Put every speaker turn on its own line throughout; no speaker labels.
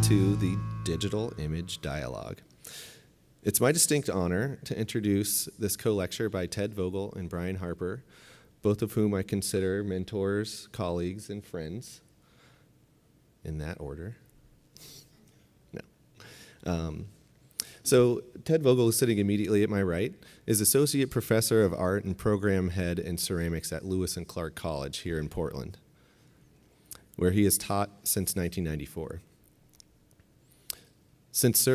to the Digital Image Dialogue. It's my distinct honor to introduce this co-lecture by Ted Vogel and Brian Harper, both of whom I consider mentors, colleagues, and friends, in that order. No. So Ted Vogel, is sitting immediately at my right, is Associate Professor of Art and Program Head in Ceramics at Lewis and Clark College here in Portland, where he has taught since 1994. Since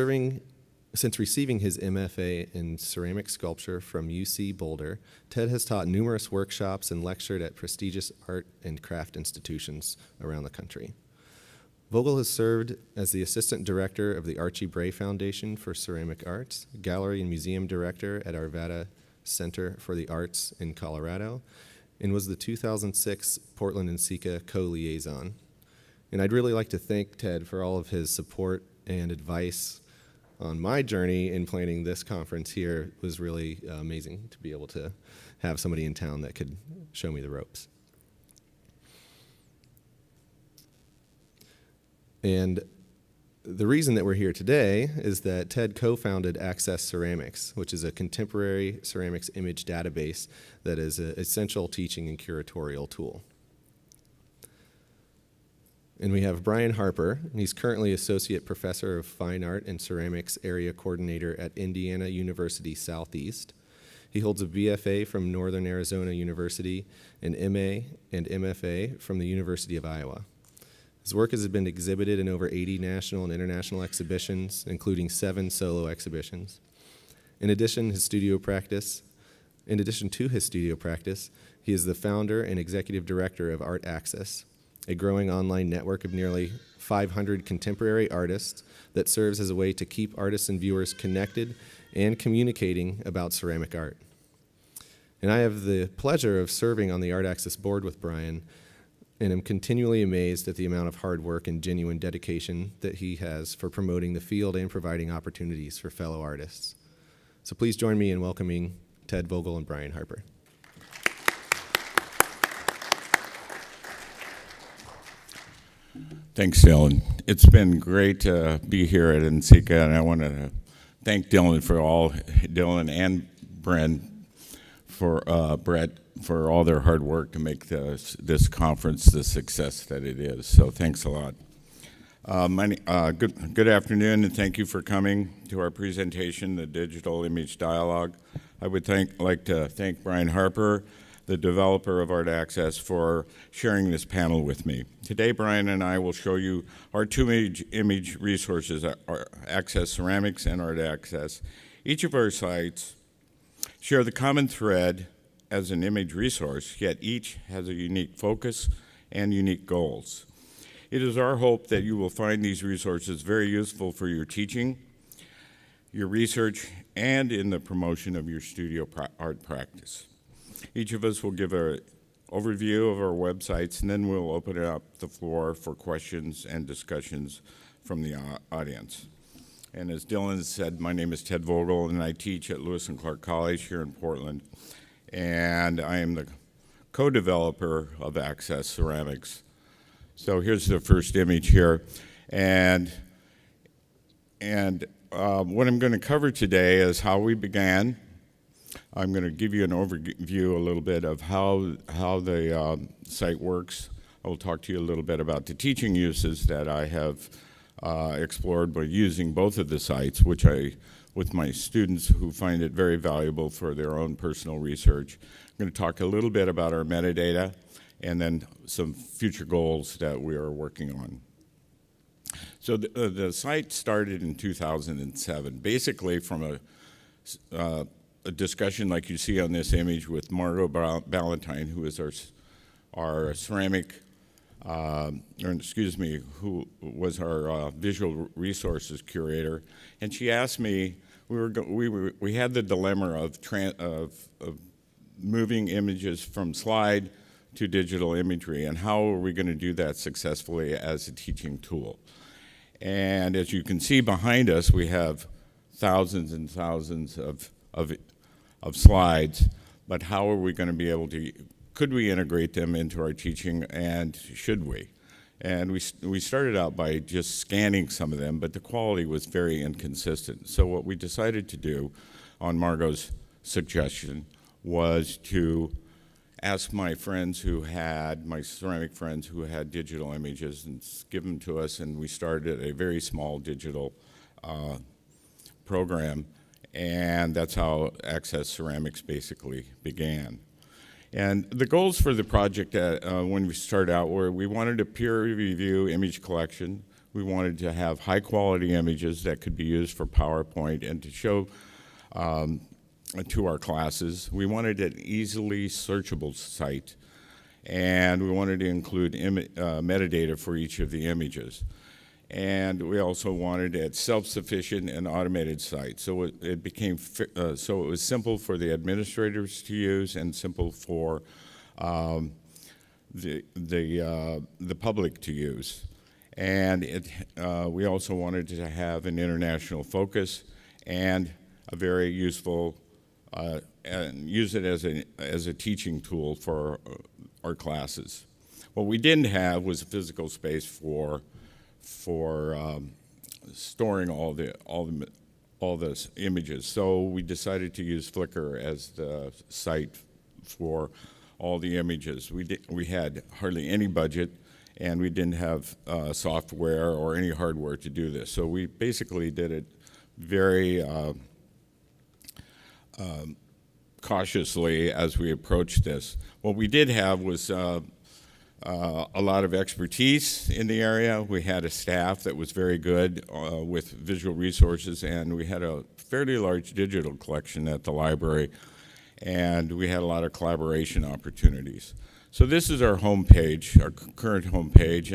receiving his MFA in ceramic sculpture from UC Boulder, Ted has taught numerous workshops and lectured at prestigious art and craft institutions around the country. Vogel has served as the Assistant Director of the Archie Bray Foundation for Ceramic Arts, Gallery and Museum Director at Arvada Center for the Arts in Colorado, and was the 2006 Portland and SECA co-liaison. And I'd really like to thank Ted for all of his support and advice on my journey in planning this conference here. It was really amazing to be able to have somebody in town that could show me the ropes. And the reason that we're here today is that Ted co-founded Access Ceramics, which is a contemporary ceramics image database that is an essential teaching and curatorial tool. And we have Brian Harper, and he's currently Associate Professor of Fine Art and Ceramics Area Coordinator at Indiana University Southeast. He holds a BFA from Northern Arizona University, an MA and MFA from the University of Iowa. His work has been exhibited in over 80 national and international exhibitions, including 7 solo exhibitions. In addition to his studio practice, he is the founder and executive director of Art Access, a growing online network of nearly 500 contemporary artists that serves as a way to keep artists and viewers connected and communicating about ceramic art. And I have the pleasure of serving on the Art Access board with Brian, and am continually amazed at the amount of hard work and genuine dedication that he has for promoting the field and providing opportunities for fellow artists. So please join me in welcoming Ted Vogel and Brian Harper.
Thanks, Dylan. It's been great to be here at NCECA, and I want to thank Dylan and Brett for all their hard work to make this conference the success that it is. So thanks a lot. Good afternoon, and thank you for coming to our presentation, the Digital Image Dialogue. I would like to thank Brian Harper, the developer of Art Access, for sharing this panel with me. Today, Brian and I will show you our two image resources, Art Access Ceramics and Art Access. Each of our sites share the common thread as an image resource, yet each has a unique focus and unique goals. It is our hope that you will find these resources very useful for your teaching, your research, and in the promotion of your studio art practice. Each of us will give an overview of our websites, and then we'll open up the floor for questions and discussions from the audience. And as Dylan said, my name is Ted Vogel, and I teach at Lewis and Clark College here in Portland. And I am the co-developer of Access Ceramics. So here's the first image here. And what I'm going to cover today is how we began. I'm going to give you an overview a little bit of how the site works. I will talk to you a little bit about the teaching uses that I have explored by using both of the sites, with my students who find it very valuable for their own personal research. I'm going to talk a little bit about our metadata and then some future goals that we are working on. So the site started in 2007, basically from a discussion like you see on this image with Margot Ballantyne, who is our ceramic, who was our visual resources curator, and she asked me, we had the dilemma of moving images from slide to digital imagery, and how are we going to do that successfully as a teaching tool? And as you can see behind us, we have thousands and thousands of slides, but how are we going to be able to, could we integrate them into our teaching, and should we? And we started out by just scanning some of them, but the quality was very inconsistent. So what we decided to do, on Margot's suggestion, was to ask my ceramic friends who had digital images, and give them to us, and we started a very small digital program, and that's how Access Ceramics basically began. And the goals for the project when we started out were we wanted a peer review image collection. We wanted to have high quality images that could be used for PowerPoint and to show to our classes. We wanted an easily searchable site, and we wanted to include metadata for each of the images. And we also wanted a self-sufficient and automated site. So it became, so it was simple for the administrators to use and simple for the public to use. And we also wanted to have an international focus and a very useful, and use it as a teaching tool for our classes. What we didn't have was a physical space for storing all the images. So we decided to use Flickr as the site for all the images. We had hardly any budget, and we didn't have software or any hardware to do this. So we basically did it very cautiously as we approached this. What we did have was a lot of expertise in the area. We had a staff that was very good with visual resources, and we had a fairly large digital collection at the library, and we had a lot of collaboration opportunities. So this is our homepage, our current homepage,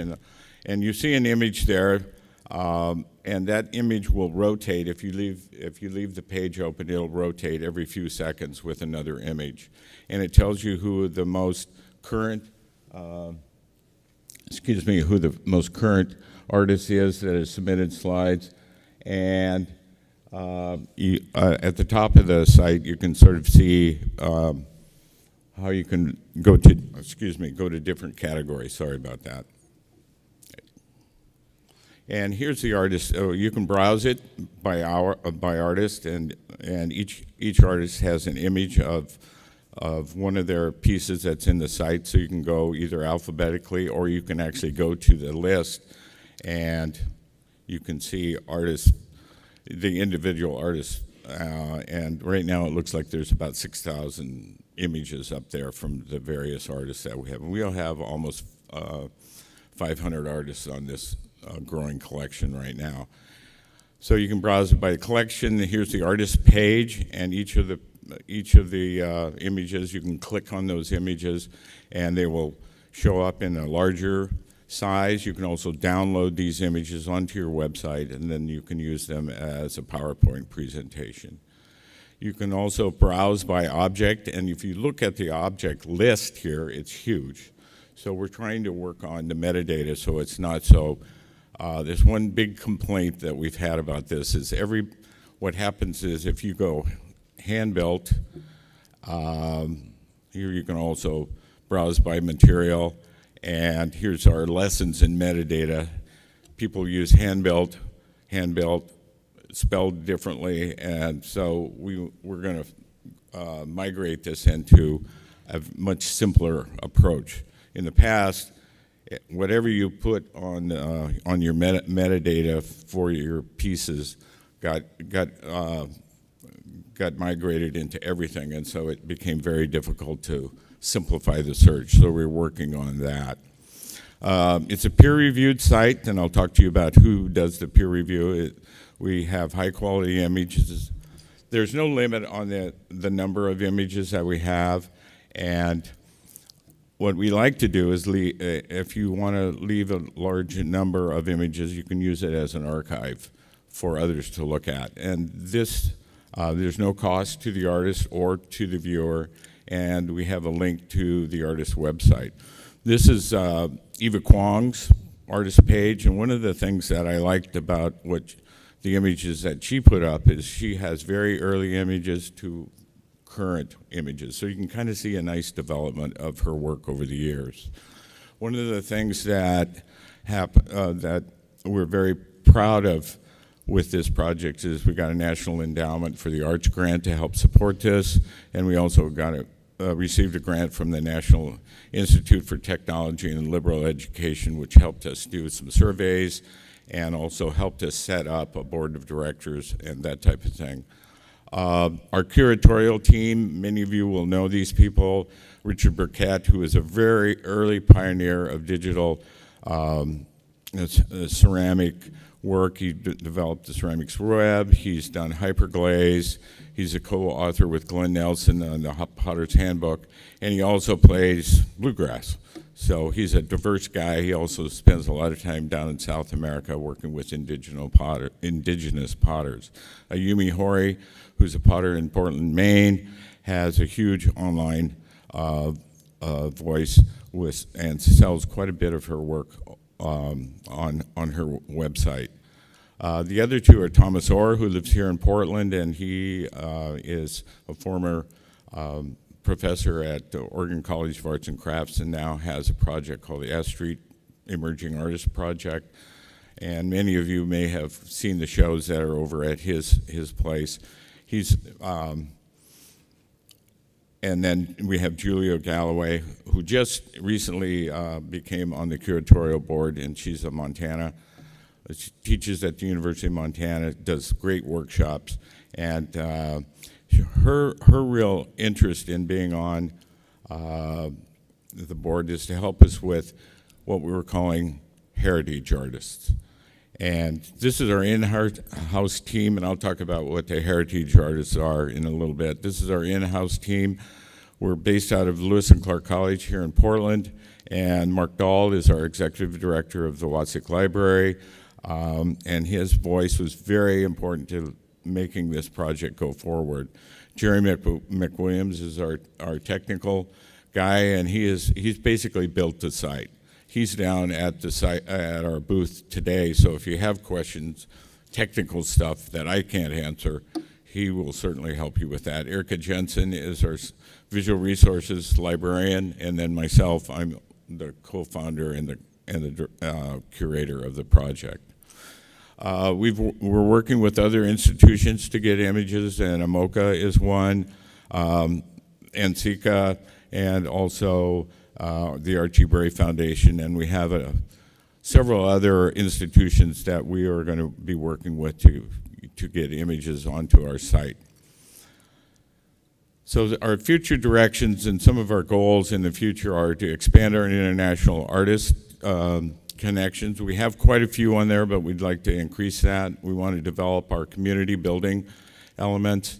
and you see an image there, and that image will rotate. If you leave the page open, it'll rotate every few seconds with another image, and it tells you who the most current who the most current artist is that has submitted slides. And at the top of the site, you can sort of see how you can go to different categories. Sorry about that. And here's the artist. You can browse it by artist, and each artist has an image of one of their pieces that's in the site, so you can go either alphabetically or you can actually go to the list and you can see the individual artists. And right now it looks like there's about 6,000 images up there from the various artists that we have. And we'll have almost 500 artists on this growing collection right now. So you can browse it by collection. Here's the artist page, and each of the images, you can click on those images and they will show up in a larger size. You can also download these images onto your website, and then you can use them as a PowerPoint presentation. You can also browse by object, and if you look at the object list here, it's huge. So we're trying to work on the metadata so it's not so, there's one big complaint that we've had about this is what happens is if you go hand-built, here you can also browse by material, and here's our lessons in metadata. People use hand-built spelled differently, and so we're going to migrate this into a much simpler approach. In the past, whatever you put on your metadata for your pieces got migrated into everything, and so it became very difficult to simplify the search. So we're working on that. It's a peer-reviewed site, and I'll talk to you about who does the peer review. We have high-quality images. There's no limit on the number of images that we have, and what we like to do is, if you want to leave a large number of images, you can use it as an archive for others to look at. And this, there's no cost to the artist or to the viewer, and we have a link to the artist's website. This is Eva Kwong's artist page, and one of the things that I liked about the images that she put up is she has very early images to current images, so you can kind of see a nice development of her work over the years. One of the things that that we're very proud of with this project is we got a National Endowment for the Arts grant to help support this, and we also received a grant from the National Institute for Technology and Liberal Education, which helped us do some surveys and also helped us set up a board of directors and that type of thing. Our curatorial team, many of you will know these people. Richard Burkett, who is a very early pioneer of digital ceramic work. He developed the ceramics web. He's done hyperglaze. He's a co-author with Glenn Nelson on the Potter's Handbook, and he also plays bluegrass. So he's a diverse guy. He also spends a lot of time down in South America working with indigenous potters. Ayumi Hori, who's a potter in Portland, Maine, has a huge online voice and sells quite a bit of her work on her website. The other two are Thomas Orr, who lives here in Portland, and he is a former professor at the Oregon College of Arts and Crafts and now has a project called the S Street Emerging Artists Project. And many of you may have seen the shows that are over at his place. And then we have Julia Galloway, who just recently became on the curatorial board, and she's of Montana. She teaches at the University of Montana, does great workshops, and her real interest in being on the board is to help us with what we were calling heritage artists. And this is our in-house team, and I'll talk about what the heritage artists are in a little bit. This is our in-house team. We're based out of Lewis and Clark College here in Portland, and Mark Dahl is our executive director of the Watsik Library, and his voice was very important to making this project go forward. Jerry McWilliams is our technical guy, and he's basically built the site. He's down at the site at our booth today, so if you have questions, technical stuff that I can't answer, he will certainly help you with that. Erica Jensen is our visual resources librarian, and then myself, I'm the co-founder and the curator of the project. We're working with other institutions to get images, and Amoka is one, NCCA, and also the Archie Bray Foundation, and we have several other institutions that we are going to be working with to get images onto our site. So our future directions and some of our goals in the future are to expand our international artist connections. We have quite a few on there, but we'd like to increase that. We want to develop our community building elements,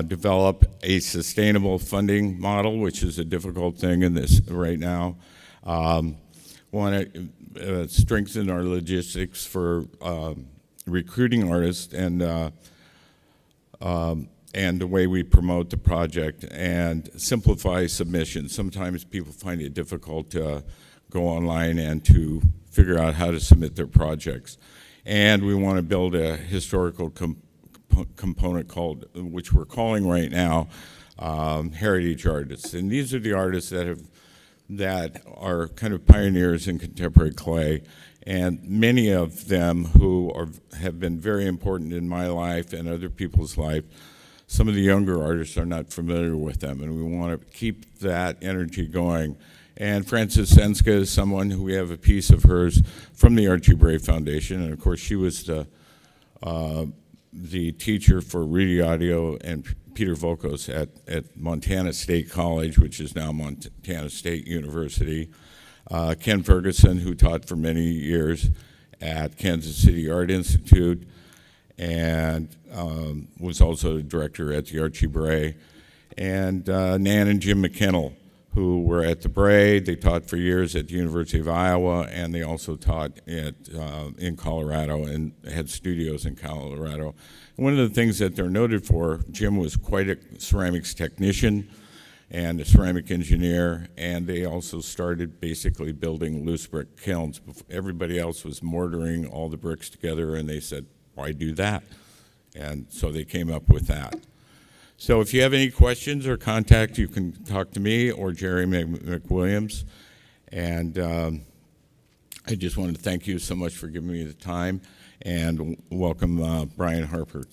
develop a sustainable funding model, which is a difficult thing in this right now. Want to strengthen our logistics for recruiting artists and the way we promote the project, and simplify submissions. Sometimes people find it difficult to go online and to figure out how to submit their projects. And we want to build a historical component which we're calling right now, heritage artists. And these are the artists that are kind of pioneers in contemporary clay, and many of them who have been very important in my life and other people's life. Some of the younger artists are not familiar with them, and we want to keep that energy going. And Frances Senska is someone who we have a piece of hers from the Archie Bray Foundation, and of course she was the teacher for Rudy Audio and Peter Volkos at Montana State College, which is now Montana State University. Ken Ferguson, who taught for many years at Kansas City Art Institute, and was also the director at the Archie Bray. And Nan and Jim McKinnell, who were at the Bray. They taught for years at the University of Iowa, and they also taught in Colorado and had studios in Colorado. And one of the things that they're noted for, Jim was quite a ceramics technician and a ceramic engineer, and they also started basically building loose brick kilns. Everybody else was mortaring all the bricks together, and they said, why do that? And so they came up with that. So if you have any questions or contact, you can talk to me or Jerry McWilliams. And I just wanted to thank you so much for giving me the time, and welcome Brian Harper.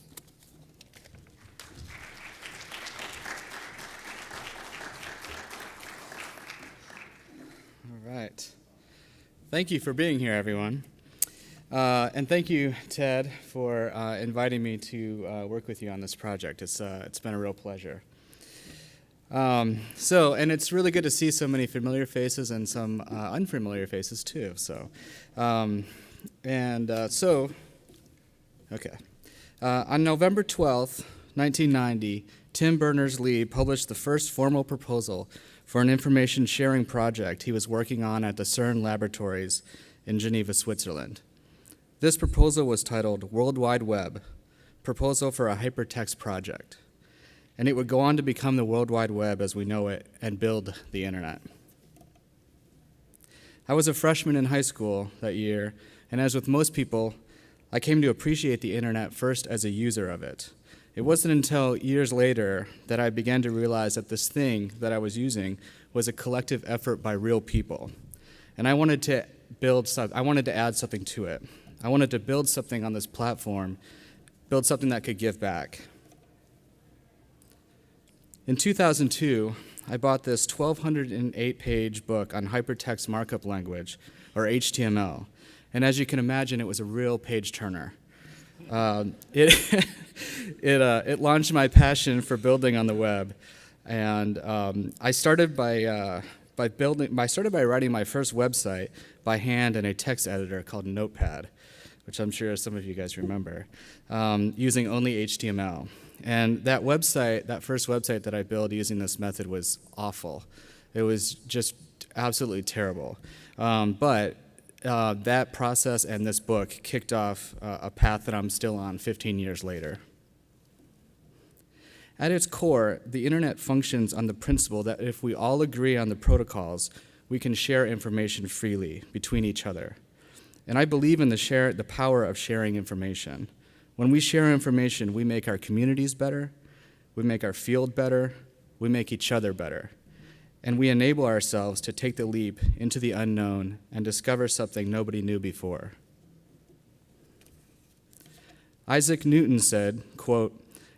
All right. Thank you for being here, everyone. And thank you, Ted, for inviting me to work with you on this project. It's been a real pleasure. And it's really good to see so many familiar faces and some unfamiliar faces, too. On November 12th, 1990, Tim Berners-Lee published the first formal proposal for an information sharing project he was working on at the CERN laboratories in Geneva, Switzerland. This proposal was titled World Wide Web, Proposal for a Hypertext Project, and it would go on to become the World Wide Web as we know it and build the internet. I was a freshman in high school that year, and as with most people, I came to appreciate the internet first as a user of it. It wasn't until years later that I began to realize that this thing that I was using was a collective effort by real people, and I wanted to add something to it. I wanted to build something on this platform, build something that could give back. In 2002, I bought this 1,208-page book on hypertext markup language, or HTML, and as you can imagine, it was a real page-turner. It launched my passion for building on the web, and I started by writing my first website by hand in a text editor called Notepad, which I'm sure some of you guys remember, using only HTML. And that first website that I built using this method was awful. It was just absolutely terrible. But that process and this book kicked off a path that I'm still on 15 years later. At its core, the internet functions on the principle that if we all agree on the protocols, we can share information freely between each other. And I believe in the power of sharing information. When we share information, we make our communities better, we make our field better, we make each other better. And we enable ourselves to take the leap into the unknown and discover something nobody knew before. Isaac Newton said, quote,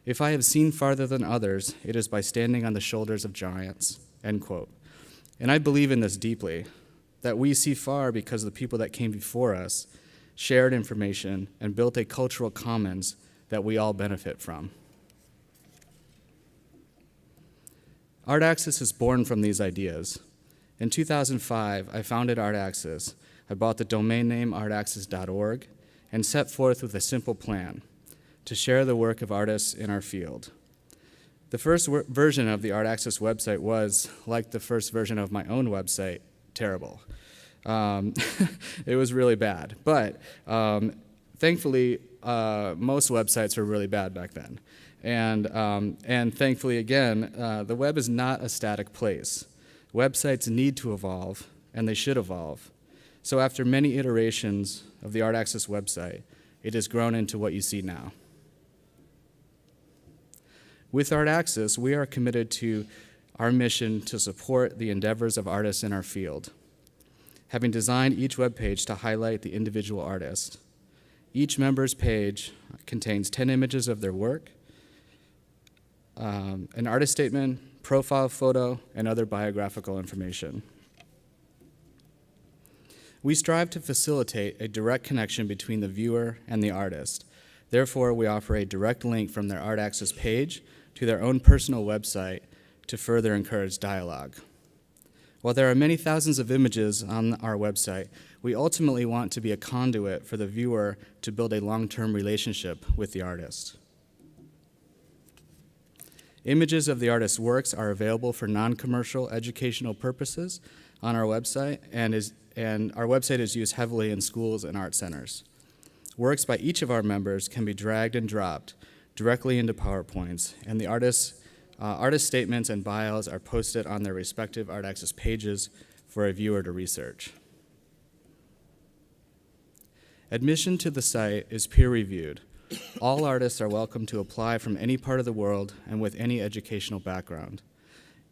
"If I have seen farther than others, it is by standing on the shoulders of giants," end quote. And I believe in this deeply, that we see far because the people that came before us shared information and built a cultural commons that we all benefit from. ArtAxis is born from these ideas. In 2005, I founded ArtAxis. I bought the domain name artaxis.org and set forth with a simple plan: to share the work of artists in our field. The first version of the ArtAxis website was, like the first version of my own website, terrible. It was really bad. But thankfully, most websites were really bad back then. And thankfully, again, the web is not a static place. Websites need to evolve, and they should evolve. So after many iterations of the ArtAxis website, it has grown into what you see now. With ArtAxis, we are committed to our mission to support the endeavors of artists in our field, having designed each web page to highlight the individual artist. Each member's page contains 10 images of their work, an artist statement, profile photo, and other biographical information. We strive to facilitate a direct connection between the viewer and the artist. Therefore, we offer a direct link from their ArtAxis page to their own personal website to further encourage dialogue. While there are many thousands of images on our website, we ultimately want to be a conduit for the viewer to build a long-term relationship with the artist. Images of the artist's works are available for non-commercial educational purposes on our website, and our website is used heavily in schools and art centers. Works by each of our members can be dragged and dropped directly into PowerPoints, and the artist statements and bios are posted on their respective ArtAxis pages for a viewer to research. Admission to the site is peer-reviewed. All artists are welcome to apply from any part of the world and with any educational background.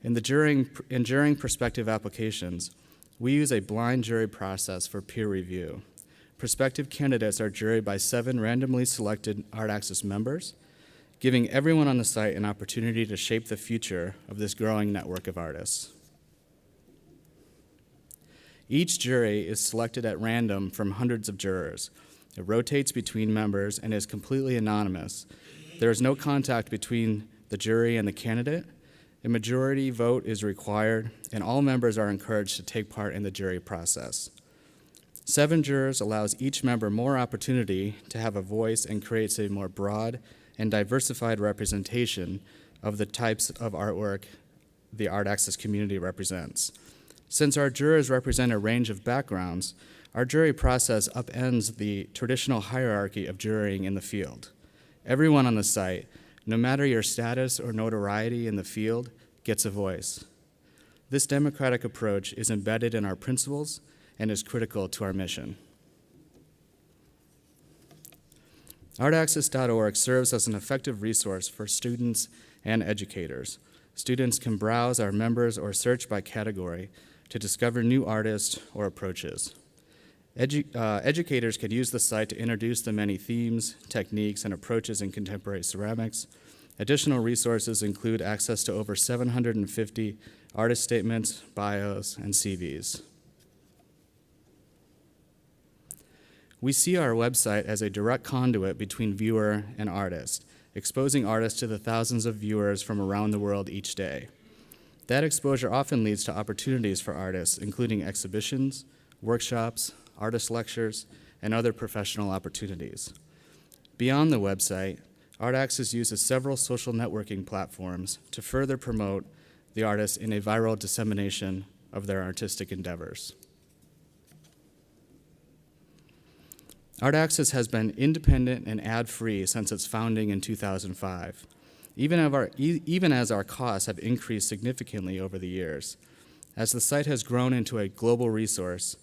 In during prospective applications, We use a blind jury process for peer review. Prospective candidates are juried by 7 randomly selected Art Access members, giving everyone on the site an opportunity to shape the future of this growing network of artists. Each jury is selected at random from hundreds of jurors. It rotates between members and is completely anonymous. There is no contact between the jury and the candidate. A majority vote is required, and all members are encouraged to take part in the jury process. 7 jurors allows each member more opportunity to have a voice and creates a more broad and diversified representation of the types of artwork the Art Access community represents. Since our jurors represent a range of backgrounds, our jury process upends the traditional hierarchy of jurying in the field. Everyone on the site, no matter your status or notoriety in the field, gets a voice. This democratic approach is embedded in our principles and is critical to our mission. artaccess.org serves as an effective resource for students and educators. Students can browse our members or search by category to discover new artists or approaches. Educators can use the site to introduce the many themes, techniques, and approaches in contemporary ceramics. Additional resources include access to over 750 artist statements, bios, and CVs. We see our website as a direct conduit between viewer and artist, exposing artists to the thousands of viewers from around the world each day. That exposure often leads to opportunities for artists, including exhibitions, workshops, artist lectures, and other professional opportunities. Beyond the website, Art Access uses several social networking platforms to further promote the artists in a viral dissemination of their artistic endeavors. Art Access has been independent and ad-free since its founding in 2005, even as our costs have increased significantly over the years. As the site has grown into a global resource,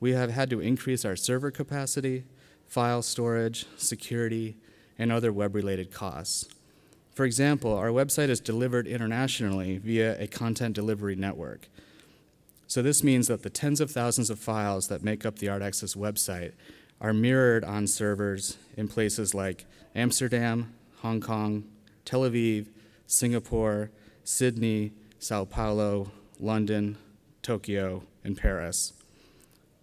we have had to increase our server capacity, file storage, security, and other web-related costs. For example, our website is delivered internationally via a content delivery network. So this means that the tens of thousands of files that make up the Art Access website are mirrored on servers in places like Amsterdam, Hong Kong, Tel Aviv, Singapore, Sydney, Sao Paulo, London, Tokyo, and Paris.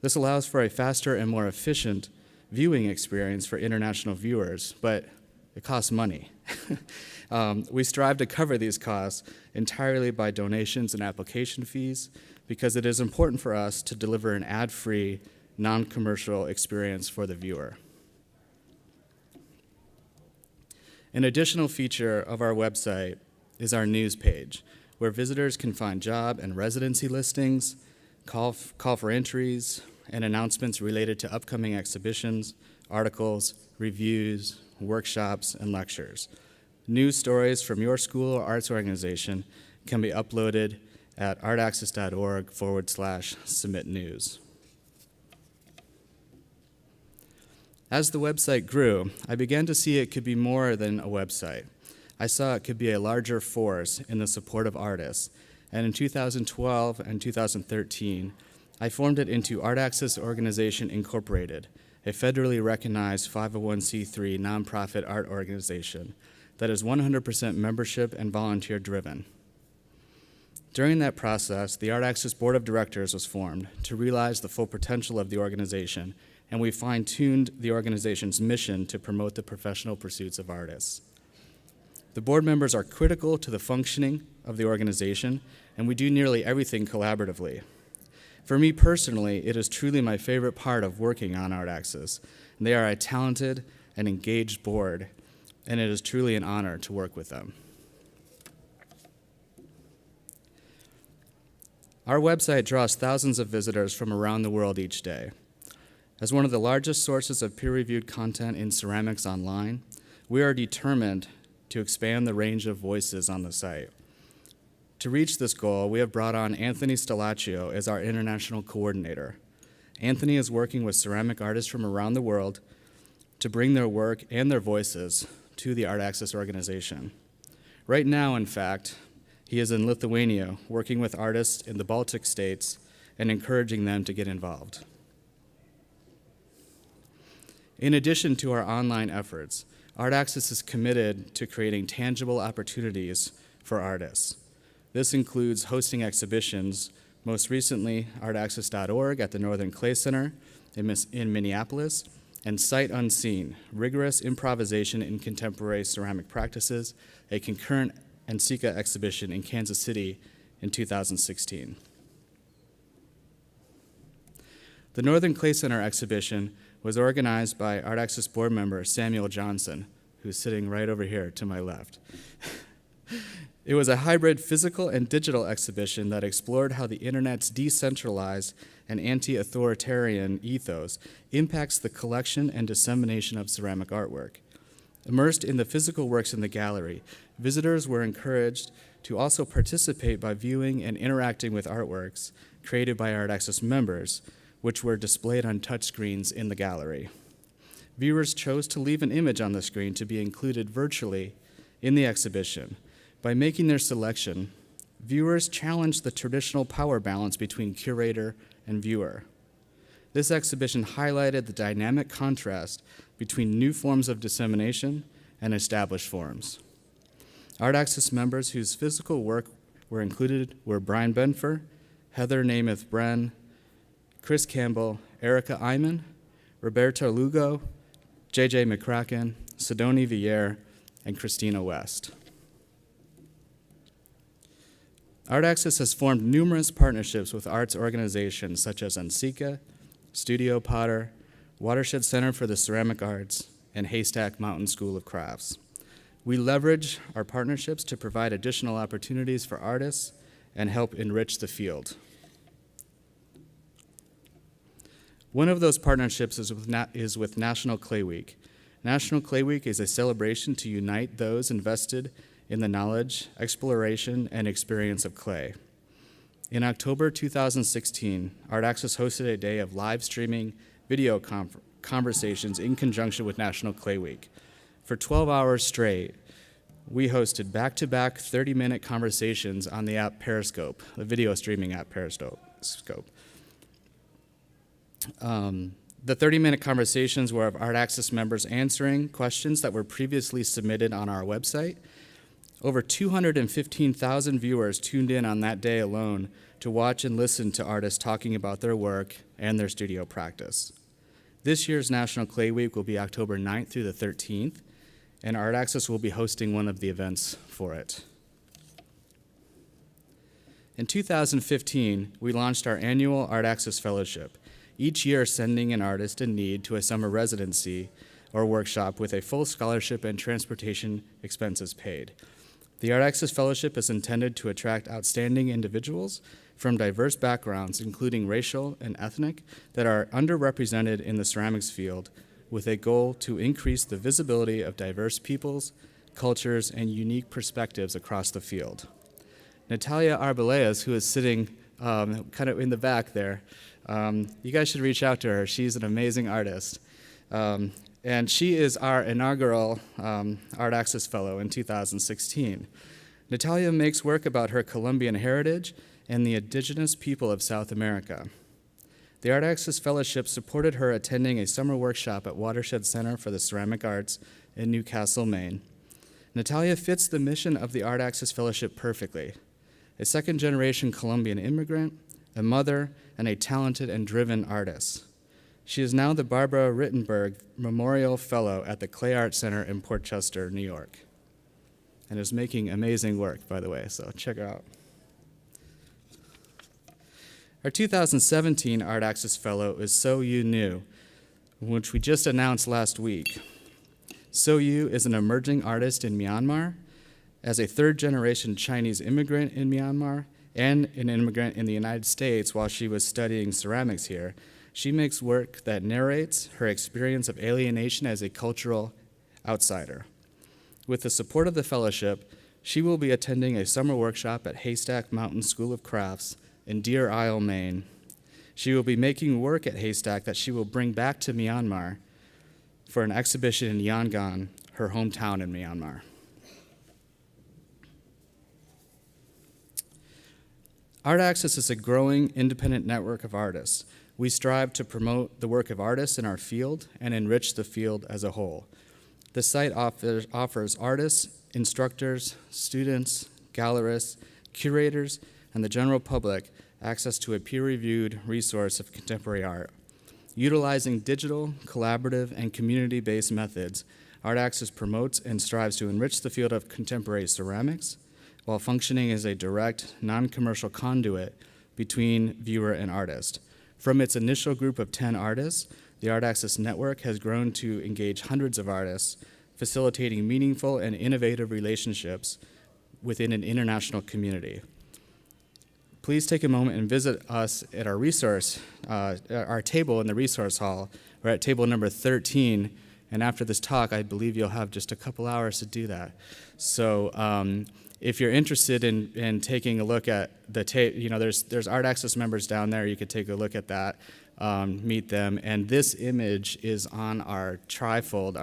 This allows for a faster and more efficient viewing experience for international viewers, but it costs money. We strive to cover these costs entirely by donations and application fees because it is important for us to deliver an ad-free, non-commercial experience for the viewer. An additional feature of our website is our news page, where visitors can find job and residency listings, call for entries, and announcements related to upcoming exhibitions, articles, reviews, workshops, and lectures. News stories from your school or arts organization can be uploaded at artaccess.org/submit news. As the website grew, I began to see it could be more than a website. I saw it could be a larger force in the support of artists, and in 2012 and 2013, I formed it into Art Access Organization Incorporated, a federally recognized 501c3 nonprofit art organization that is 100% membership and volunteer-driven. During that process, the Art Access Board of Directors was formed to realize the full potential of the organization, and we fine-tuned the organization's mission to promote the professional pursuits of artists. The board members are critical to the functioning of the organization, and we do nearly everything collaboratively. For me personally, it is truly my favorite part of working on Art Access. They are a talented and engaged board, and it is truly an honor to work with them. Our website draws thousands of visitors from around the world each day. As one of the largest sources of peer-reviewed content in ceramics online, we are determined to expand the range of voices on the site. To reach this goal, we have brought on Anthony Stelaccio as our international coordinator. Anthony is working with ceramic artists from around the world to bring their work and their voices to the Art Access organization. Right now, in fact, he is in Lithuania working with artists in the Baltic states and encouraging them to get involved. In addition to our online efforts, Art Access is committed to creating tangible opportunities for artists. This includes hosting exhibitions, most recently artaccess.org at the Northern Clay Center in Minneapolis, and Sight Unseen, Rigorous Improvisation in Contemporary Ceramic Practices, a concurrent NCECA exhibition in Kansas City in 2016. The Northern Clay Center exhibition was organized by Art Access board member Samuel Johnson, who's sitting right over here to my left. It was a hybrid physical and digital exhibition that explored how the internet's decentralized and anti-authoritarian ethos impacts the collection and dissemination of ceramic artwork. Immersed in the physical works in the gallery, visitors were encouraged to also participate by viewing and interacting with artworks created by Art Access members, which were displayed on touchscreens in the gallery. Viewers chose to leave an image on the screen to be included virtually in the exhibition. By making their selection, viewers challenged the traditional power balance between curator and viewer. This exhibition highlighted the dynamic contrast between new forms of dissemination and established forms. Art Access members whose physical work were included were Brian Benfer, Heather Namath Bren, Chris Campbell, Erica Iman, Roberto Lugo, JJ McCracken, Sidoni Villar, and Christina West. Art Access has formed numerous partnerships with arts organizations such as NCECA, Studio Potter, Watershed Center for the Ceramic Arts, and Haystack Mountain School of Crafts. We leverage our partnerships to provide additional opportunities for artists and help enrich the field. One of those partnerships is with National Clay Week. National Clay Week is a celebration to unite those invested in the knowledge, exploration, and experience of clay. In October 2016, Art Access hosted a day of live streaming video conversations in conjunction with National Clay Week. For 12 hours straight, we hosted back-to-back 30-minute conversations on the app Periscope, the video streaming app Periscope. The 30-minute conversations were of Art Access members answering questions that were previously submitted on our website. Over 215,000 viewers tuned in on that day alone to watch and listen to artists talking about their work and their studio practice. This year's National Clay Week will be October 9th through the 13th, and Art Access will be hosting one of the events for it. In 2015, we launched our annual Art Access Fellowship, each year sending an artist in need to a summer residency or workshop with a full scholarship and transportation expenses paid. The Art Access Fellowship is intended to attract outstanding individuals from diverse backgrounds, including racial and ethnic, that are underrepresented in the ceramics field, with a goal to increase the visibility of diverse peoples, cultures, and unique perspectives across the field. Natalia Arbeláez, who is sitting kind of in the back there, you guys should reach out to her. She's an amazing artist. And she is our inaugural Art Access Fellow in 2016. Natalia makes work about her Colombian heritage and the indigenous people of South America. The Art Access Fellowship supported her attending a summer workshop at Watershed Center for the Ceramic Arts in Newcastle, Maine. Natalia fits the mission of the Art Access Fellowship perfectly. A second-generation Colombian immigrant, a mother, and a talented and driven artist. She is now the Barbara Rittenberg Memorial Fellow at the Clay Art Center in Port Chester, New York, and is making amazing work, by the way, so check her out. Our 2017 Art Access Fellow is So Yu New, which we just announced last week. So Yu is an emerging artist in Myanmar, as a third-generation Chinese immigrant in Myanmar, and an immigrant in the United States while she was studying ceramics here. She makes work that narrates her experience of alienation as a cultural outsider. With the support of the fellowship, she will be attending a summer workshop at Haystack Mountain School of Crafts in Deer Isle, Maine. She will be making work at Haystack that she will bring back to Myanmar for an exhibition in Yangon, her hometown in Myanmar. Art Access is a growing independent network of artists. We strive to promote the work of artists in our field and enrich the field as a whole. The site offers artists, instructors, students, gallerists, curators, and the general public access to a peer-reviewed resource of contemporary art. Utilizing digital, collaborative, and community-based methods, Art Access promotes and strives to enrich the field of contemporary ceramics while functioning as a direct, non-commercial conduit between viewer and artist. From its initial group of 10 artists, the Art Access Network has grown to engage hundreds of artists, facilitating meaningful and innovative relationships within an international community. Please take a moment and visit us at our table in the resource hall. We're at table number 13, and after this talk, I believe you'll have just a couple hours to do that. So if you're interested in taking a look at the table, there's Art Access members down there. You could take a look at that, meet them. And this image is on our trifold,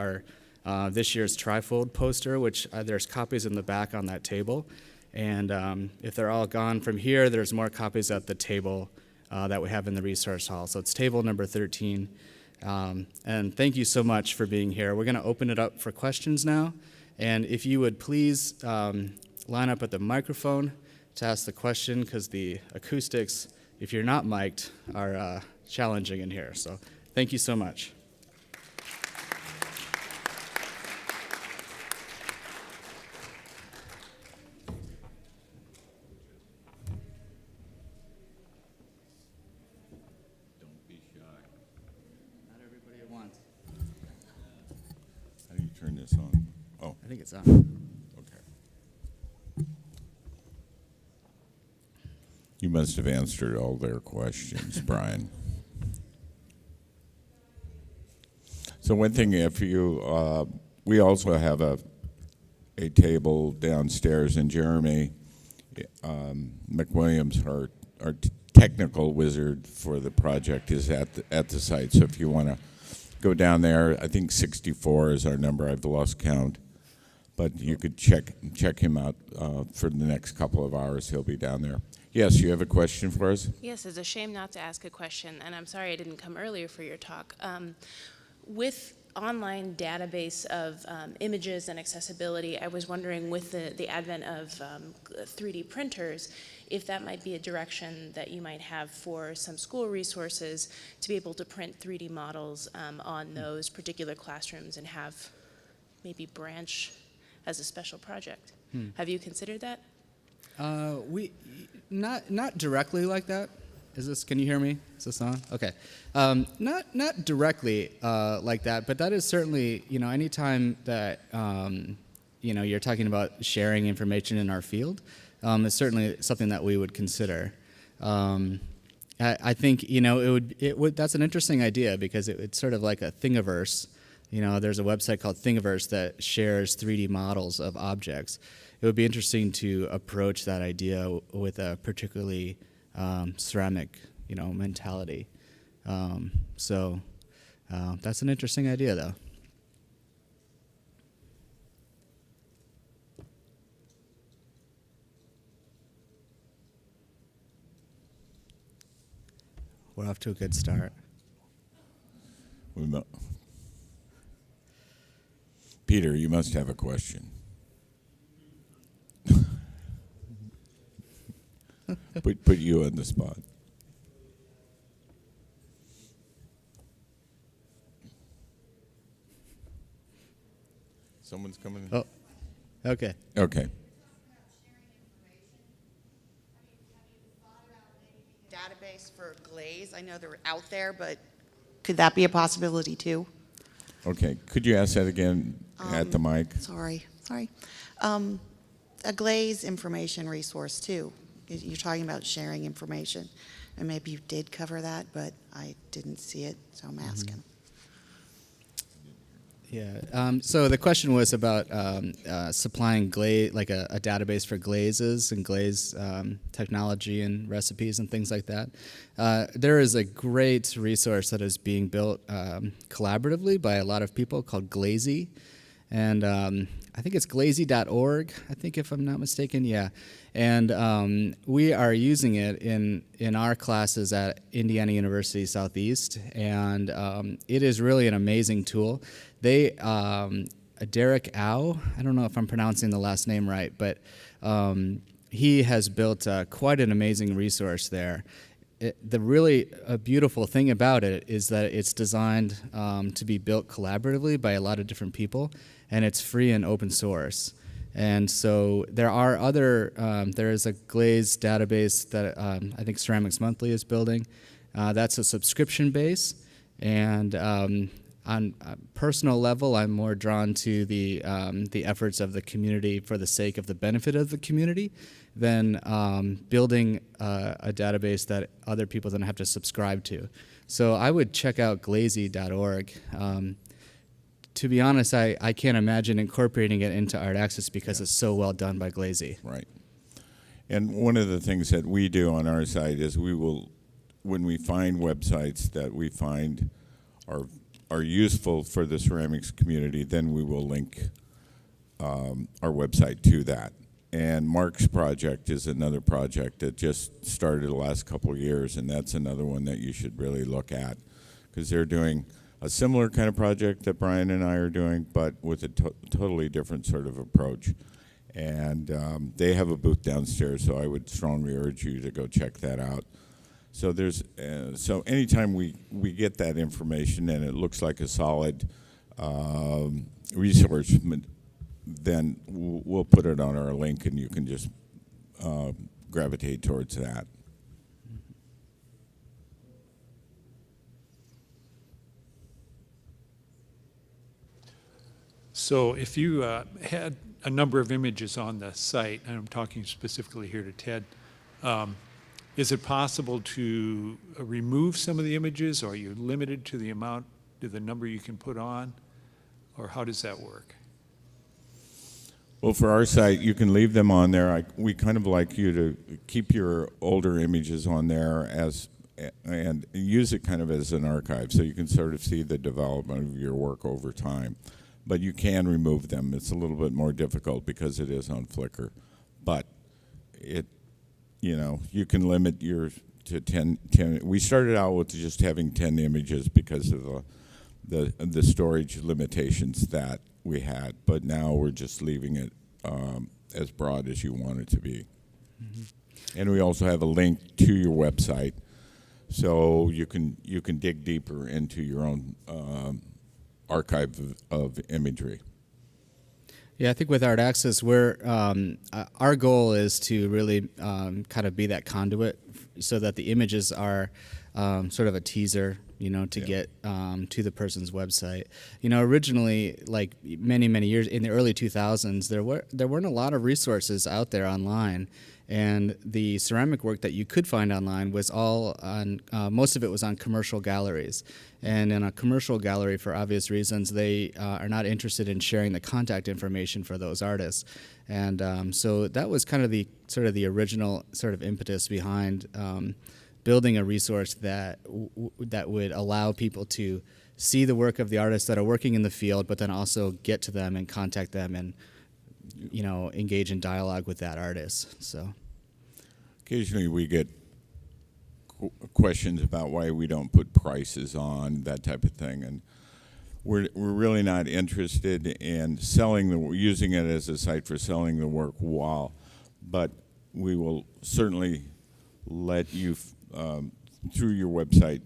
this year's trifold poster, which there's copies in the back on that table. And if they're all gone from here, there's more copies at the table that we have in the resource hall. So it's table number 13. And thank you so much for being here. We're going to open it up for questions now. And if you would please line up at the microphone to ask the question, because the acoustics, if you're not mic'd, are challenging in here. So thank you so much.
Don't be shy.
Not everybody at once.
How do you turn this on? Oh,
I think it's on.
okay. You must have answered all their questions, Brian. So one thing, if you, we also have a table downstairs, and Jeremy McWilliams, our technical wizard for the project, is at the site. So if you want to go down there, I think 64 is our number. I've lost count, but you could check him out for the next couple of hours. He'll be down there. Yes, you have a question for us?
Yes, it's a shame not to ask a question, and I'm sorry I didn't come earlier for your talk. With online database of images and accessibility, I was wondering, with the advent of 3D printers, if that might be a direction that you might have for some school resources to be able to print 3D models on those particular classrooms and have maybe branch as a special project. Have you considered that?
We not directly like that. Can you hear me? Is this on? Okay. Not directly like that, but that is certainly, anytime that, you're talking about sharing information in our field, it's certainly something that we would consider. I think, it would, that's an interesting idea, because it's sort of like a Thingiverse. There's a website called Thingiverse that shares 3D models of objects. It would be interesting to approach that idea with a particularly ceramic, mentality. So that's an interesting idea, though. We're off to a good start.
Peter, you must have a question. Put you on the spot. Someone's coming in?
Oh, okay.
Okay.
Database for glaze. I know they're out there, but could that be a possibility too?
Okay. Could you ask that again at the mic?
Sorry. A glaze information resource too. You're talking about sharing information, and maybe you did cover that, but I didn't see it, so I'm asking.
Yeah. So the question was about supplying glaze, like a database for glazes and glaze technology and recipes and things like that. There is a great resource that is being built collaboratively by a lot of people called Glazy. And I think it's glazy.org, I think, if I'm not mistaken, yeah. And we are using it in our classes at Indiana University Southeast, and it is really an amazing tool. They, Derek Au, I don't know if I'm pronouncing the last name right, but he has built quite an amazing resource there. The really beautiful thing about it is that it's designed to be built collaboratively by a lot of different people, and it's free and open source. And so there are other, there is a Glaze database that I think Ceramics Monthly is building. That's a subscription base, and on a personal level, I'm more drawn to the efforts of the community for the sake of the benefit of the community than building a database that other people don't have to subscribe to. So I would check out glazy.org. To be honest, I can't imagine incorporating it into Art Access because it's so well done by Glazy.
Right. And one of the things that we do on our site is we will, when we find websites that we find are useful for the ceramics community, then we will link our website to that. And Mark's project is another project that just started the last couple of years, and that's another one that you should really look at, because they're doing a similar kind of project that Brian and I are doing, but with a totally different sort of approach. And they have a booth downstairs, so I would strongly urge you to go check that out. So there's so anytime we get that information and it looks like a solid resource, then we'll put it on our link, and you can just gravitate towards that.
So if you had a number of images on the site, and I'm talking specifically here to Ted, is it possible to remove some of the images, or are you limited to the amount, to the number you can put on, or how does that work?
Well, for our site, you can leave them on there. We kind of like you to keep your older images on there and use it kind of as an archive, so you can sort of see the development of your work over time. But you can remove them. It's a little bit more difficult because it is on Flickr. But you can limit yours to 10. We started out with just having 10 images because of the storage limitations that we had. But now we're just leaving it as broad as you want it to be. Mm-hmm. And we also have a link to your website, so you can dig deeper into your own archive of imagery.
Yeah, I think with Art Access, our goal is to really kind of be that conduit so that the images are sort of a teaser, to get to the person's website. Originally, like many years in the early 2000s, there weren't a lot of resources out there online. And the ceramic work that you could find online was all on, most of it was on commercial galleries. And in a commercial gallery, for obvious reasons, they are not interested in sharing the contact information for those artists. And so that was kind of the original sort of impetus behind building a resource that would allow people to see the work of the artists that are working in the field, but then also get to them and contact them and engage in dialogue with that artist. So
occasionally we get questions about why we don't put prices on, that type of thing, and we're really not interested in using it as a site for selling the work but we will certainly let you through your website.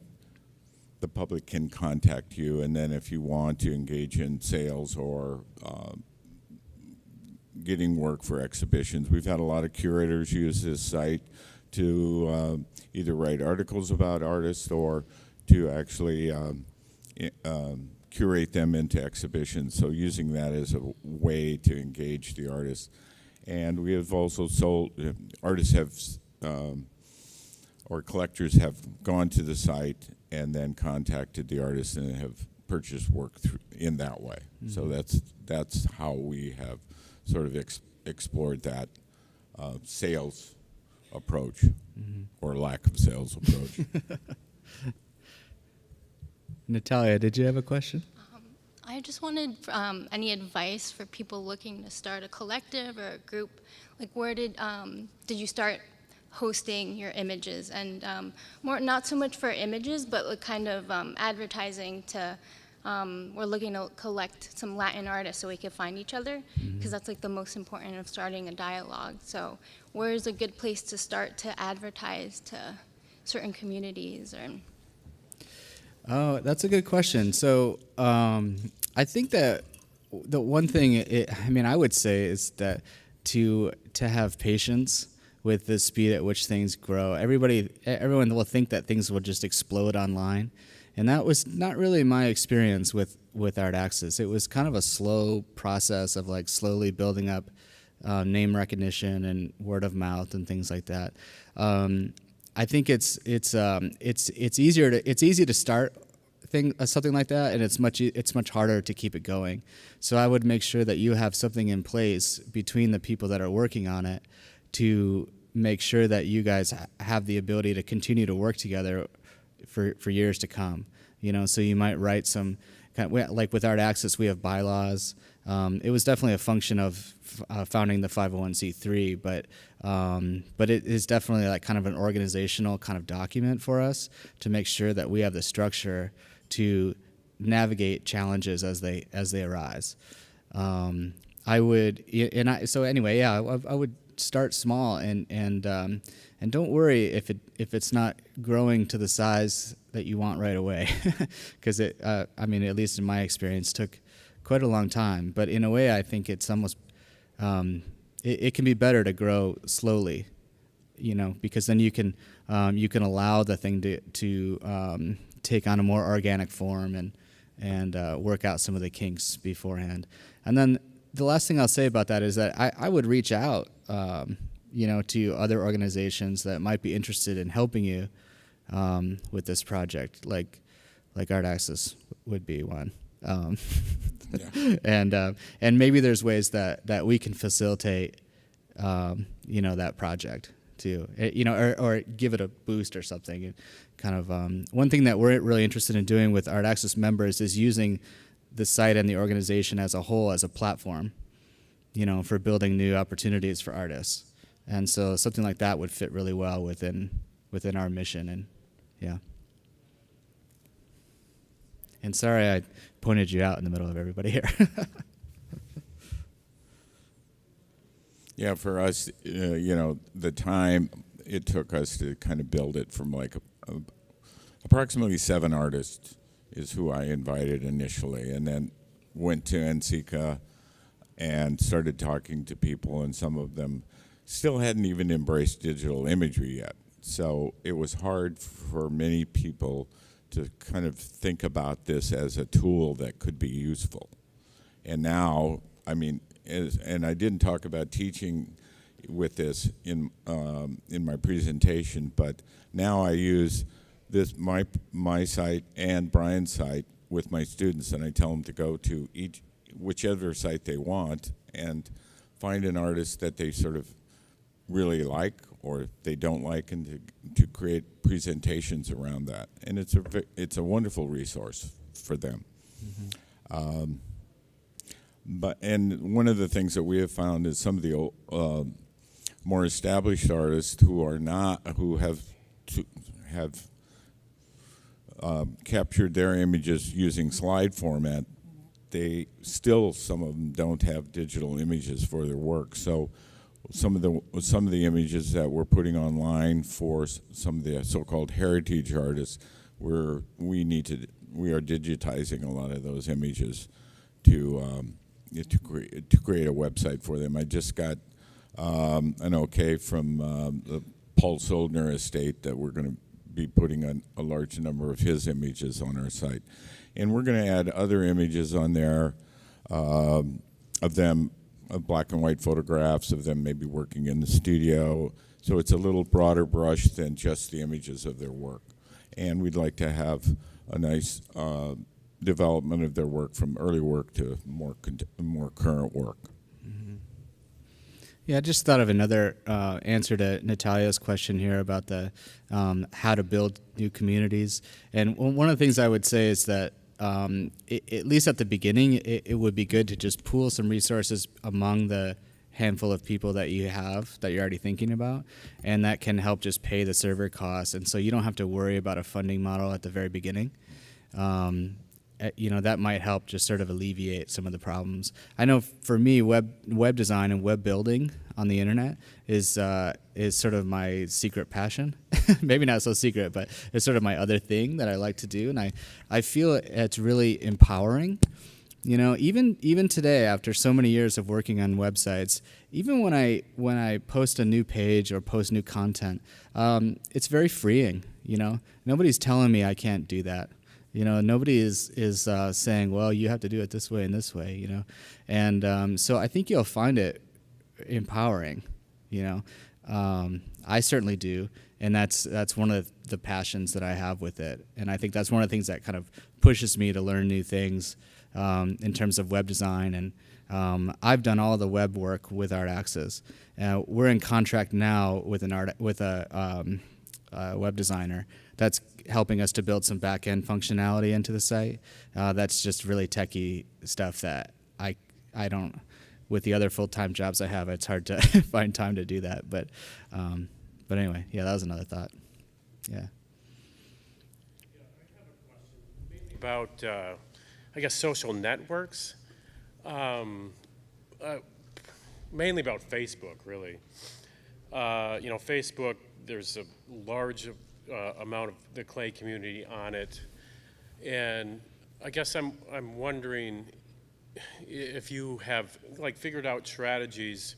The public can contact you, and then if you want to engage in sales or getting work for exhibitions. We've had a lot of curators use this site to either write articles about artists or to actually curate them into exhibitions. So using that as a way to engage the artists. And we have also sold, artists have, or collectors have gone to the site and then contacted the artists and have purchased work in that way. Mm-hmm. So that's how we have sort of explored that sales approach, mm-hmm. or lack of sales approach.
Natalia, did you have a question?
I I just wanted any advice for people looking to start a collective or a group. Like, where did you start hosting your images? And more, not so much for images, but like kind of advertising to, we're looking to collect some Latin artists so we can find each other, because that's like the most important of starting a dialogue. So where is a good place to start to advertise to certain communities? Or
Oh, that's a good question. So I think that the one thing I would say is that to have patience with the speed at which things grow. Everyone will think that things will just explode online, and that was not really my experience with Art Access. It was kind of a slow process of like slowly building up name recognition and word of mouth and things like that. I think it's easy to start something like that, and it's much harder to keep it going. So I would make sure that you have something in place between the people that are working on it to make sure that you guys have the ability to continue to work together for years to come. So you might write some like with Art Access, we have bylaws. It was definitely a function of founding the 501c3, but it is definitely like kind of an organizational kind of document for us to make sure that we have the structure to navigate challenges as they arise. I would start small and don't worry if it's not growing to the size that you want right away, because at least in my experience, took quite a long time. But in a way, I think it's almost it can be better to grow slowly, because then you can allow the thing to take on a more organic form and work out some of the kinks beforehand. And then the last thing I'll say about that is that I would reach out, to other organizations that might be interested in helping you with this project, like Art Access would be one. And maybe there's ways that we can facilitate, that project too, or give it a boost or something. And kind of one thing that we're really interested in doing with Art Access members is using the site and the organization as a whole as a platform, for building new opportunities for artists. And so something like that would fit really well within our mission. And yeah. And sorry I pointed you out in the middle of everybody here.
Yeah, for us, the time it took us to kind of build it from like approximately 7 artists is who I invited initially, and then went to NCCA and started talking to people, and some of them still hadn't even embraced digital imagery yet. So it was hard for many people to kind of think about this as a tool that could be useful. And now, and I didn't talk about teaching with this in my presentation, but now I use this my site and Brian's site with my students, and I tell them to go to whichever site they want and find an artist that they sort of really like or they don't like, and to create presentations around that. And it's a wonderful resource for them. Mm-hmm. And one of the things that we have found is some of the more established artists who have captured their images using slide format, some of them don't have digital images for their work. So some of the images that we're putting online for some of the so-called heritage artists, we are digitizing a lot of those images to create a website for them. I just got an okay from the Paul Soldner estate that we're going to be putting a large number of his images on our site. And we're going to add other images on there of black and white photographs of them maybe working in the studio. So it's a little broader brush than just the images of their work. And we'd like to have a nice development of their work from early work to more current work.
Mm-hmm. Yeah, I just thought of another answer to Natalia's question here about the how to build new communities. And one of the things I would say is that at least at the beginning, it would be good to just pool some resources among the handful of people that you have that you're already thinking about, and that can help just pay the server costs, and so you don't have to worry about a funding model at the very beginning. That might help just sort of alleviate some of the problems. I know for me, web design and web building on the internet is sort of my secret passion. Maybe not so secret, but it's sort of my other thing that I like to do, and I feel it's really empowering. Even today, after so many years of working on websites, even when I post a new page or post new content, it's very freeing. Nobody's telling me I can't do that. Nobody is saying, well, you have to do it this way and this way. And so I think you'll find it empowering. I certainly do, and that's one of the passions that I have with it. And I think that's one of the things that kind of pushes me to learn new things. In terms of web design, and I've done all the web work with ArtAxis. We're in contract now with a web designer that's helping us to build some back-end functionality into the site. That's just really techie stuff that I don't. With the other full-time jobs I have, it's hard to find time to do that. But anyway, yeah, that was another thought. Yeah.
About I guess social networks, mainly about Facebook, really. Facebook, there's a large amount of the clay community on it, and I guess I'm wondering if you have figured out strategies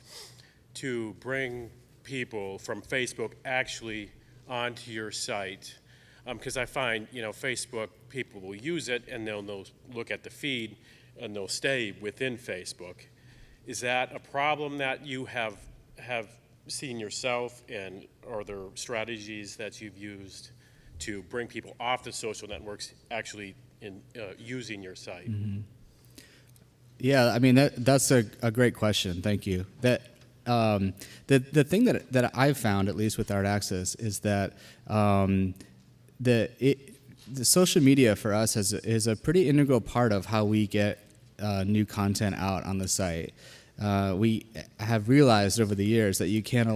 to bring people from Facebook actually onto your site. Because I find, Facebook, people will use it and they'll look at the feed and they'll stay within Facebook. Is that a problem that you have seen yourself, and are there strategies that you've used to bring people off the social networks actually in using your site?
Mm-hmm. Yeah, I mean, that's a great question. Thank you. That the thing that I've found, at least with ArtAxis, is that the social media for us is a pretty integral part of how we get new content out on the site. We have realized over the years that you can't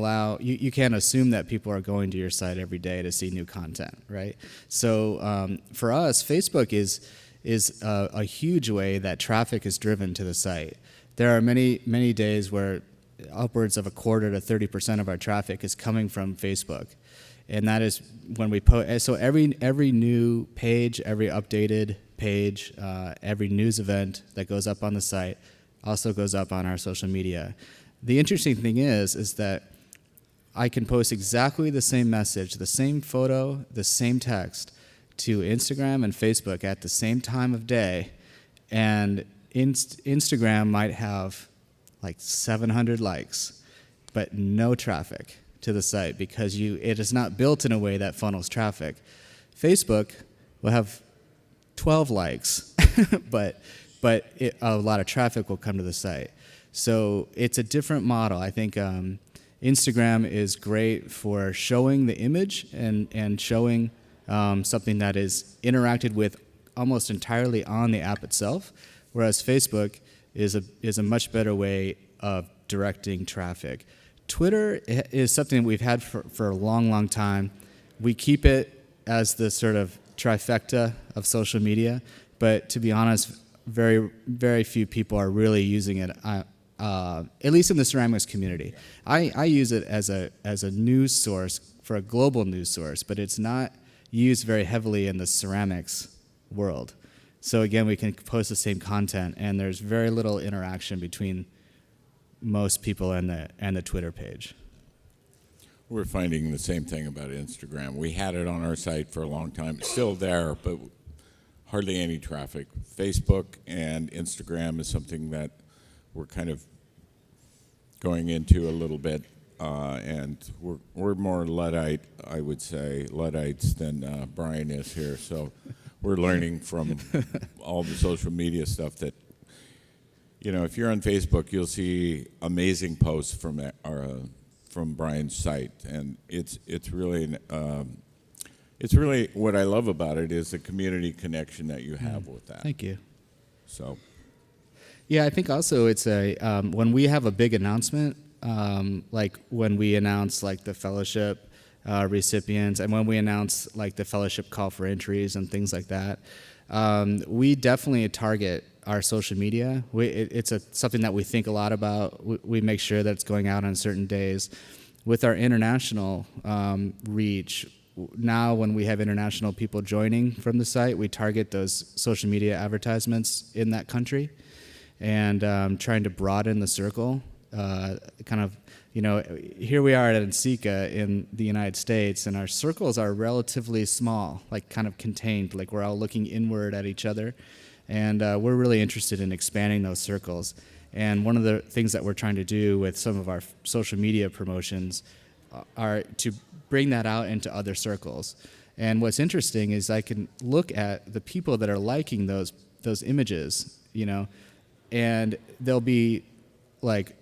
assume that people are going to your site every day to see new content, right? So for us, Facebook is a huge way that traffic is driven to the site. There are many days where upwards of a quarter to 30% of our traffic is coming from Facebook. And that is when we post. So every new page, every updated page, every news event that goes up on the site also goes up on our social media. The interesting thing is that I can post exactly the same message, the same photo, the same text to Instagram and Facebook at the same time of day, and Instagram might have 700 likes, but no traffic to the site because it is not built in a way that funnels traffic. Facebook will have 12 likes, but a lot of traffic will come to the site. So it's a different model. I think Instagram is great for showing the image and showing something that is interacted with almost entirely on the app itself, whereas Facebook is a much better way of directing traffic. Twitter is something we've had for a long, long time. We keep it as the sort of trifecta of social media, but to be honest, very, very few people are really using it, at least in the ceramics community. I use it as a news source, for a global news source, but it's not used very heavily in the ceramics world. So again, we can post the same content, and there's very little interaction between most people and the Twitter page.
We're finding the same thing about Instagram. We had it on our site for a long time. It's still there, but hardly any traffic. Facebook and Instagram is something that we're kind of going into a little bit, and we're more Luddite, I would say, Luddites than Brian is here. So we're learning from all the social media stuff that, if you're on Facebook, you'll see amazing posts from Brian's site, and it's really it's really, what I love about it is the community connection that you have with that.
Thank you.
So,
Yeah, I think also it's when we have a big announcement, like when we announce like the fellowship recipients, and when we announce like the fellowship call for entries and things like that, we definitely target our social media. It's something that we think a lot about. We make sure that it's going out on certain days. With our international reach, now when we have international people joining from the site, we target those social media advertisements in that country, and trying to broaden the circle. Kind of, here we are at NSECA in the United States, and our circles are relatively small, like kind of contained, like we're all looking inward at each other, and we're really interested in expanding those circles. And one of the things that we're trying to do with some of our social media promotions are to bring that out into other circles. And what's interesting is I can look at the people that are liking those images, and there'll be like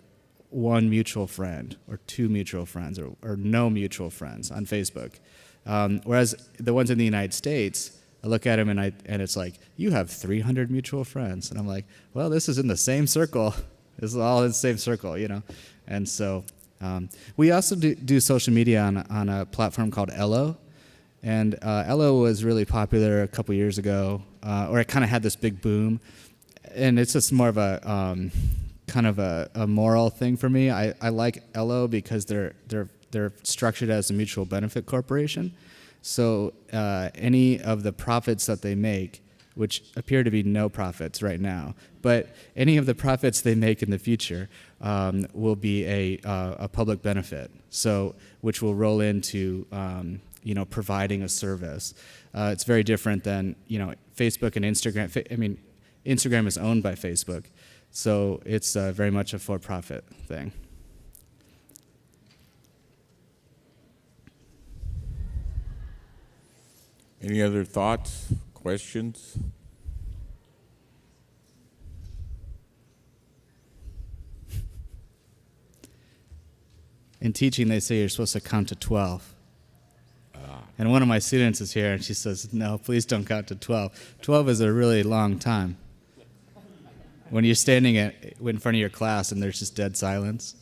one mutual friend or two mutual friends or no mutual friends on Facebook. Whereas the ones in the United States, I look at them and it's like, you have 300 mutual friends. And I'm like, well, this is in the same circle. This is all in the same circle, And so we also do social media on a platform called Ello. And Ello was really popular a couple years ago, or it kind of had this big boom. And it's just more of a kind of a moral thing for me. I like Ello because they're structured as a mutual benefit corporation. So any of the profits that they make, which appear to be no profits right now, but any of the profits they make in the future will be a public benefit. So which will roll into providing a service. It's very different than Facebook and Instagram. Instagram is owned by Facebook, so it's very much a for-profit thing.
any other thoughts, questions?
In teaching, they say you're supposed to count to 12. And one of my students is here, and she says, no, please don't count to 12. 12 is a really long time. When you're standing in front of your class and there's just dead silence,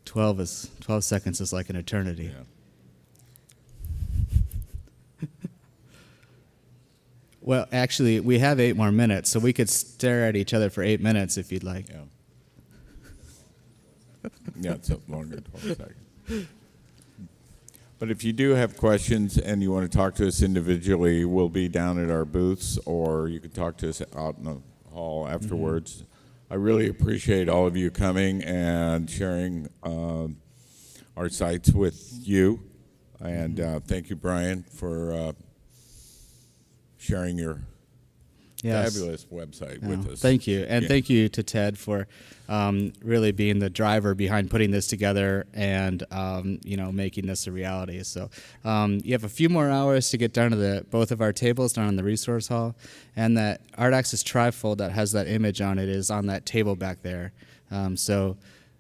12 seconds is like an eternity.
Yeah.
Well, actually, we have 8 more minutes, so we could stare at each other for 8 minutes if you'd like.
Yeah. Yeah, it's up longer, 12 seconds. But if you do have questions and you want to talk to us individually, we'll be down at our booths, or you can talk to us out in the hall afterwards. Mm-hmm. I really appreciate all of you coming and sharing our sites with you. And thank you, Brian, for sharing your fabulous website with us.
Thank you. And thank you to Ted for really being the driver behind putting this together and making this a reality. So you have a few more hours to get down to both of our tables down in the resource hall, and that Art Access trifold that has that image on it is on that table back there. So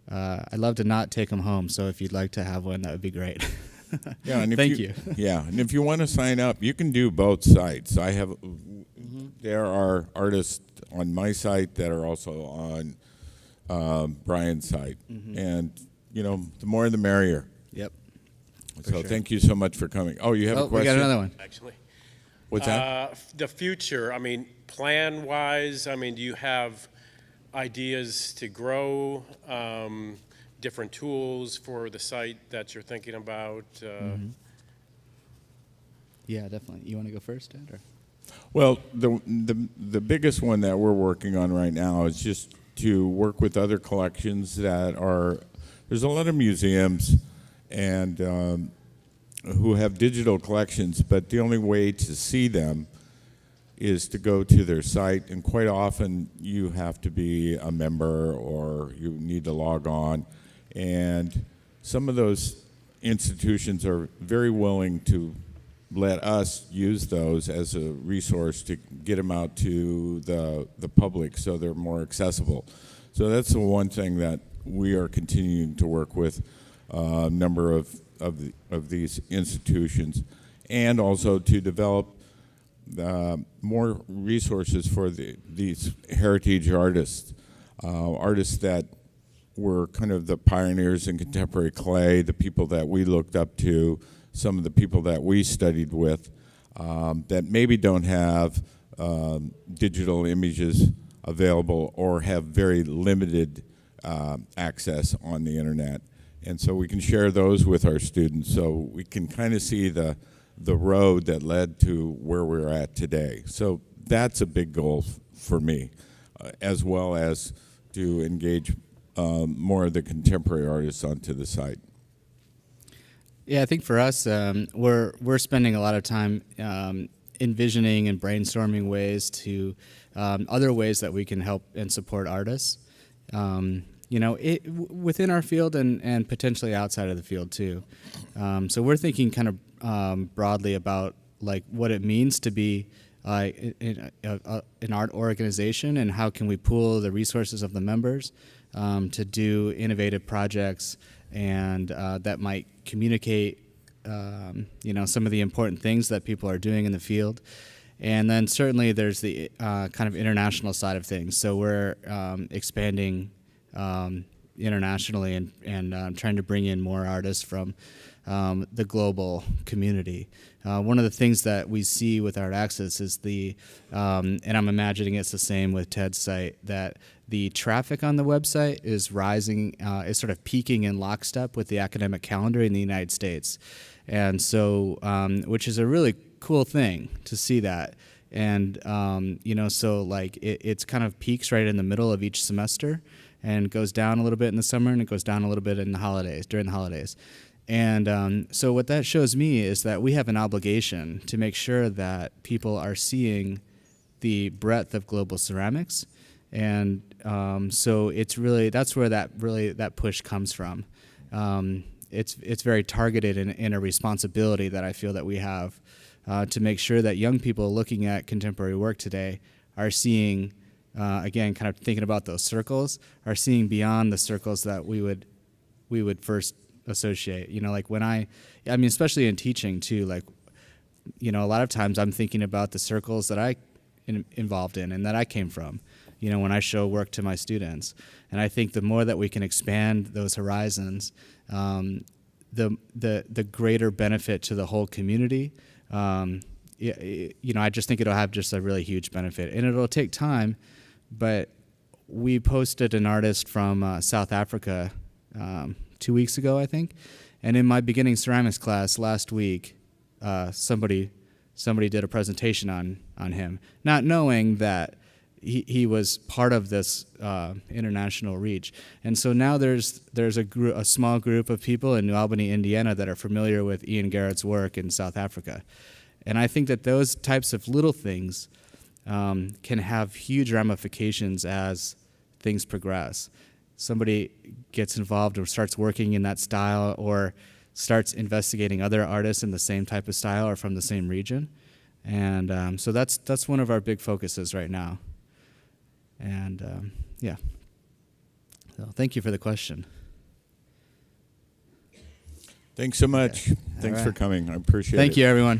I'd love to not take them home, so if you'd like to have one, that would be great.
Yeah, and
Thank you.
Yeah, and if you want to sign up, you can do both sites. There are artists on my site that are also on Brian's site, and the more the merrier.
Yep.
So thank you so much for coming. Oh, you have a question?
We got another one.
Actually.
What's that?
The future, plan-wise, do you have ideas to grow, different tools for the site that you're thinking about?
Yeah, definitely. You want to go first, Ed? Or?
Well, the biggest one that we're working on right now is just to work with other collections that are. There's a lot of museums and who have digital collections, but the only way to see them is to go to their site, and quite often you have to be a member or you need to log on, and some of those institutions are very willing to let us use those as a resource to get them out to the public so they're more accessible. So that's the one thing that we are continuing to work with a number of these institutions. and also to develop more resources for these heritage artists, artists that were kind of the pioneers in contemporary clay, the people that we looked up to, some of the people that we studied with, that maybe don't have digital images available or have very limited access on the internet. And so we can share those with our students so we can kind of see the road that led to where we're at today. So that's a big goal for me, as well as to engage more of the contemporary artists onto the site.
Yeah, I think for us, we're spending a lot of time envisioning and brainstorming ways to other ways that we can help and support artists. Within our field and potentially outside of the field too. So we're thinking kind of broadly about like what it means to be an art organization and how can we pool the resources of the members to do innovative projects and that might communicate some of the important things that people are doing in the field. And then certainly there's the kind of international side of things. So we're expanding internationally and trying to bring in more artists from the global community. One of the things that we see with Art Access is and I'm imagining it's the same with Ted's site, that the traffic on the website is rising, is sort of peaking in lockstep with the academic calendar in the United States. And so, which is a really cool thing to see that. And, so like it's kind of peaks right in the middle of each semester and goes down a little bit in the summer and it goes down a little bit in the holidays, during the holidays. And so what that shows me is that we have an obligation to make sure that people are seeing the breadth of global ceramics. And so it's really, that's where that push comes from. It's very targeted in a responsibility that I feel that we have to make sure that young people looking at contemporary work today are seeing, again, kind of thinking about those circles, are seeing beyond the circles that we would first associate. Like especially in teaching too, like, a lot of times I'm thinking about the circles that I involved in and that I came from, when I show work to my students. And I think the more that we can expand those horizons, the greater benefit to the whole community. I just think it'll have just a really huge benefit, and it'll take time. But we posted an artist from South Africa 2 weeks ago, I think, and in my beginning ceramics class last week, somebody did a presentation on him, not knowing that he was part of this international reach. And so now there's a small group of people in New Albany, Indiana, that are familiar with Ian Garrett's work in South Africa. And I think that those types of little things can have huge ramifications as things progress. Somebody gets involved or starts working in that style or starts investigating other artists in the same type of style or from the same region. And so that's one of our big focuses right now. And yeah. So thank you for the question.
Thanks so much.
Okay.
Thanks
All
for
right.
coming. I appreciate it.
Thank you, everyone.